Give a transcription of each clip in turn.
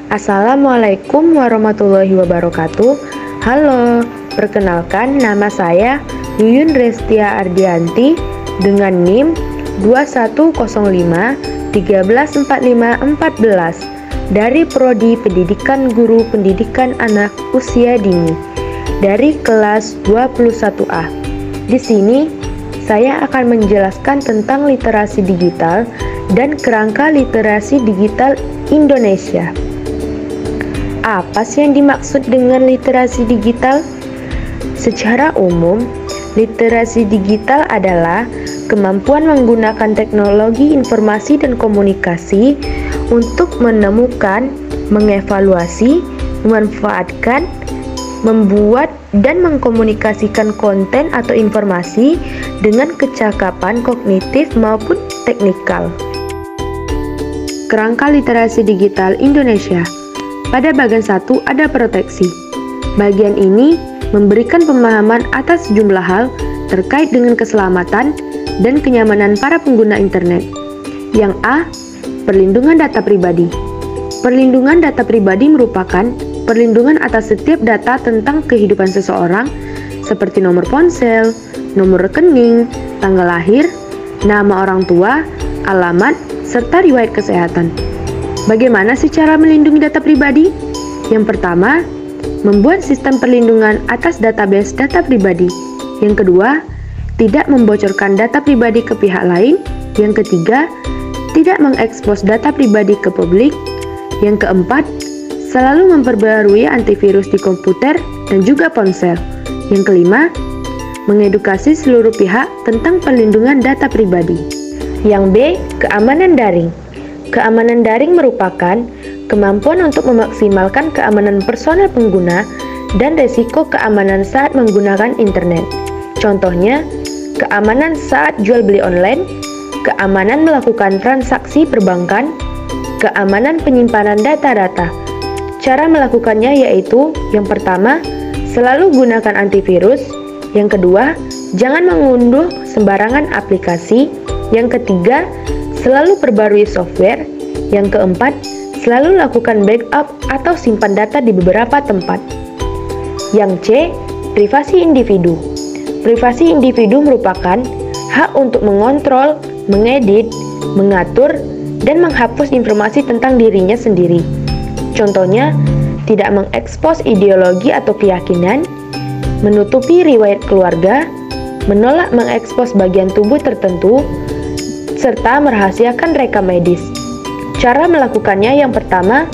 Assalamualaikum warahmatullahi wabarakatuh. Halo, perkenalkan nama saya Yuyun Restia Ardianti dengan NIM 2105134514 dari Prodi Pendidikan Guru Pendidikan Anak Usia Dini dari kelas 21A. Di sini saya akan menjelaskan tentang literasi digital dan kerangka literasi digital Indonesia. Apa sih yang dimaksud dengan literasi digital? Secara umum, literasi digital adalah kemampuan menggunakan teknologi informasi dan komunikasi untuk menemukan, mengevaluasi, memanfaatkan, membuat, dan mengkomunikasikan konten atau informasi dengan kecakapan kognitif maupun teknikal. Kerangka literasi digital Indonesia. Pada bagian 1 ada proteksi. Bagian ini memberikan pemahaman atas sejumlah hal terkait dengan keselamatan dan kenyamanan para pengguna internet. Yang A. Perlindungan data pribadi. Perlindungan data pribadi merupakan perlindungan atas setiap data tentang kehidupan seseorang seperti nomor ponsel, nomor rekening, tanggal lahir, nama orang tua, alamat, serta riwayat kesehatan. Bagaimana sih cara melindungi data pribadi? Yang pertama, membuat sistem perlindungan atas database data pribadi. Yang kedua, tidak membocorkan data pribadi ke pihak lain. Yang ketiga, tidak mengekspos data pribadi ke publik. Yang keempat, selalu memperbarui antivirus di komputer dan juga ponsel. Yang kelima, mengedukasi seluruh pihak tentang perlindungan data pribadi. Yang B, keamanan daring. Keamanan daring merupakan kemampuan untuk memaksimalkan keamanan personal pengguna dan resiko keamanan saat menggunakan internet. Contohnya, keamanan saat jual beli online, keamanan melakukan transaksi perbankan, keamanan penyimpanan data-data. Cara melakukannya yaitu, yang pertama, selalu gunakan antivirus. Yang kedua, jangan mengunduh sembarangan aplikasi. Yang ketiga, selalu perbarui software. Yang keempat, selalu lakukan backup atau simpan data di beberapa tempat. Yang C, privasi individu. Privasi individu merupakan hak untuk mengontrol, mengedit, mengatur, dan menghapus informasi tentang dirinya sendiri. Contohnya, tidak mengekspos ideologi atau keyakinan, menutupi riwayat keluarga, menolak mengekspos bagian tubuh tertentu, serta merahasiakan rekam medis. Cara melakukannya yang pertama,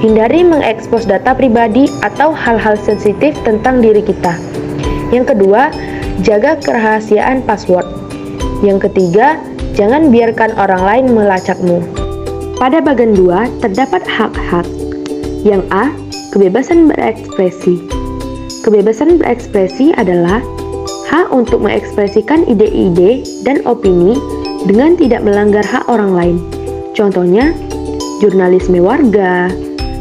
hindari mengekspos data pribadi atau hal-hal sensitif tentang diri kita. Yang kedua, jaga kerahasiaan password. Yang ketiga, jangan biarkan orang lain melacakmu. Pada bagian 2, terdapat hak-hak. Yang A, kebebasan berekspresi. Kebebasan berekspresi adalah hak untuk mengekspresikan ide-ide dan opini dengan tidak melanggar hak orang lain. Contohnya, jurnalisme warga,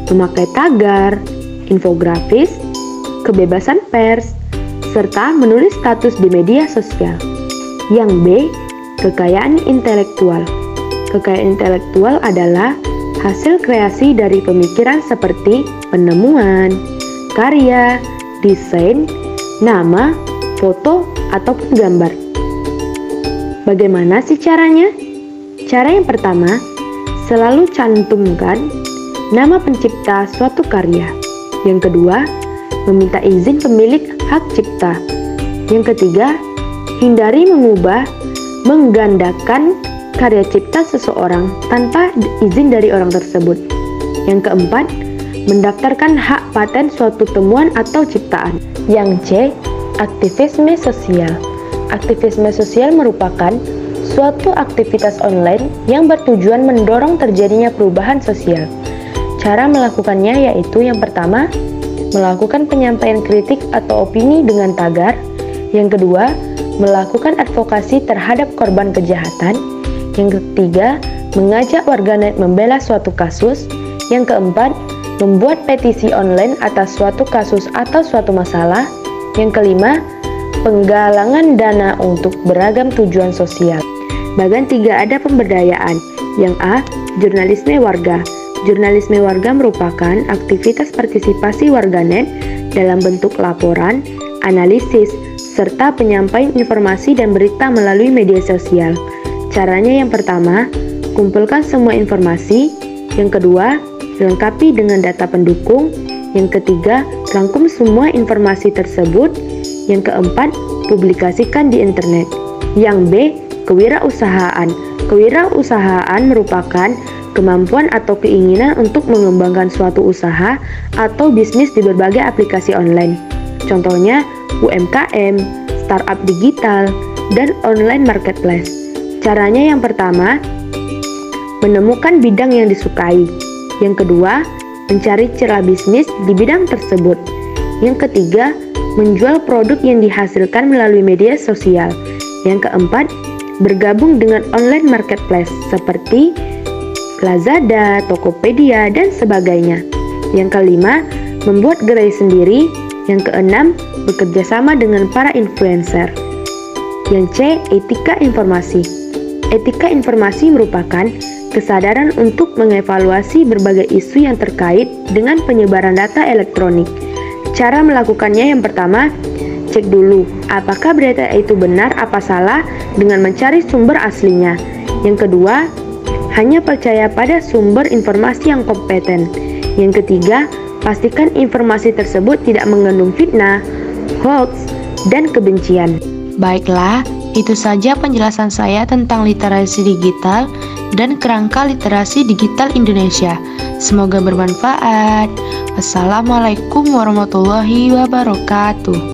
memakai tagar, infografis, kebebasan pers, serta menulis status di media sosial. Yang B, kekayaan intelektual. Kekayaan intelektual adalah hasil kreasi dari pemikiran seperti penemuan, karya, desain, nama, foto, ataupun gambar. Bagaimana sih caranya? Cara yang pertama, selalu cantumkan nama pencipta suatu karya. Yang kedua, meminta izin pemilik hak cipta. Yang ketiga, hindari mengubah, menggandakan karya cipta seseorang tanpa izin dari orang tersebut. Yang keempat, mendaftarkan hak paten suatu temuan atau ciptaan. Yang C, aktivisme sosial. Aktivisme sosial merupakan suatu aktivitas online yang bertujuan mendorong terjadinya perubahan sosial. Cara melakukannya yaitu yang pertama, melakukan penyampaian kritik atau opini dengan tagar. Yang kedua, melakukan advokasi terhadap korban kejahatan. Yang ketiga, mengajak warganet membela suatu kasus. Yang keempat, membuat petisi online atas suatu kasus atau suatu masalah. Yang kelima, penggalangan dana untuk beragam tujuan sosial. Bagian 3 ada pemberdayaan. Yang A, jurnalisme warga. Jurnalisme warga merupakan aktivitas partisipasi warganet dalam bentuk laporan, analisis, serta penyampaian informasi dan berita melalui media sosial. Caranya yang pertama, kumpulkan semua informasi. Yang kedua, lengkapi dengan data pendukung. Yang ketiga, rangkum semua informasi tersebut. Yang keempat, publikasikan di internet. Yang B, kewirausahaan. Kewirausahaan merupakan kemampuan atau keinginan untuk mengembangkan suatu usaha atau bisnis di berbagai aplikasi online. Contohnya UMKM, startup digital, dan online marketplace. Caranya yang pertama, menemukan bidang yang disukai. Yang kedua, mencari celah bisnis di bidang tersebut. Yang ketiga, menjual produk yang dihasilkan melalui media sosial. Yang keempat, bergabung dengan online marketplace seperti Lazada, Tokopedia, dan sebagainya. Yang kelima, membuat gerai sendiri. Yang keenam, bekerja sama dengan para influencer. Yang C, etika informasi. Etika informasi merupakan kesadaran untuk mengevaluasi berbagai isu yang terkait dengan penyebaran data elektronik. Cara melakukannya yang pertama, cek dulu apakah berita itu benar apa salah dengan mencari sumber aslinya. Yang kedua, hanya percaya pada sumber informasi yang kompeten. Yang ketiga, pastikan informasi tersebut tidak mengandung fitnah, hoax, dan kebencian. Baiklah, itu saja penjelasan saya tentang literasi digital dan kerangka literasi digital Indonesia. Semoga bermanfaat. Wassalamualaikum warahmatullahi wabarakatuh.